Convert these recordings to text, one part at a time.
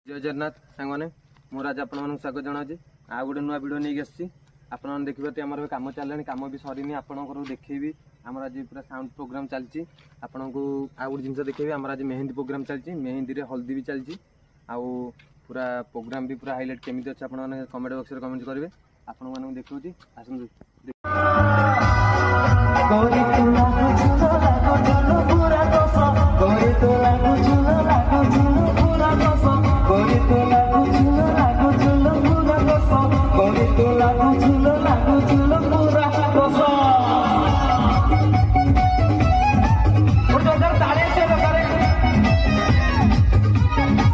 जय जगन्नाथ सांगने मोर आज आपण स्वागत जनावि आ गोटे नुआ भिड नहीं आसी आप देखिए आम कम चल कम भी सरनी आपंकर देखी आम आज पूरा साउंड प्रोग्राम चलती आपन को आ गोटे जिन देखिए आम आज मेहंदी प्रोग्राम चलती मेहंदी हल्दी भी चलती आउ पूरा प्रोग्राम भी पूरा हाइलाइट केमी अच्छे आप कमेंट बॉक्स में कमेंट करेंगे आपण मानक देखुची आसନ୍ତୁ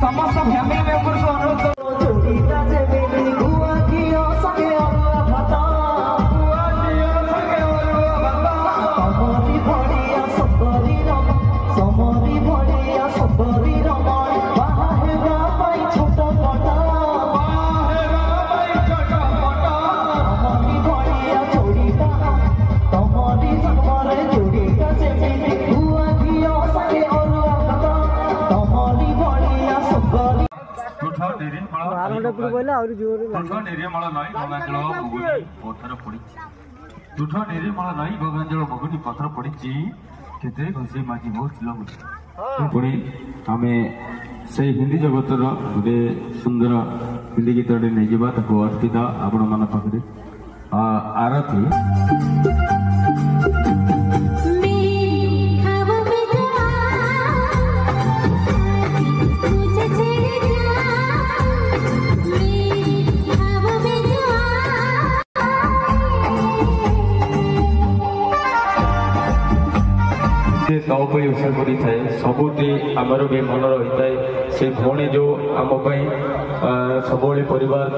समस्त फैमिली मेंबर को अनुरोध पथर पड़ी खुशी माजी बहुत पुणी आम से हिंदी जगतर गोटे सुंदर हिंदी गीत नहीं जावा अर्पिता आपण मान पाखे आरती तौप ओषा कर सबुठी आमर भी मन रही है से भौणी जो आम सब परिवार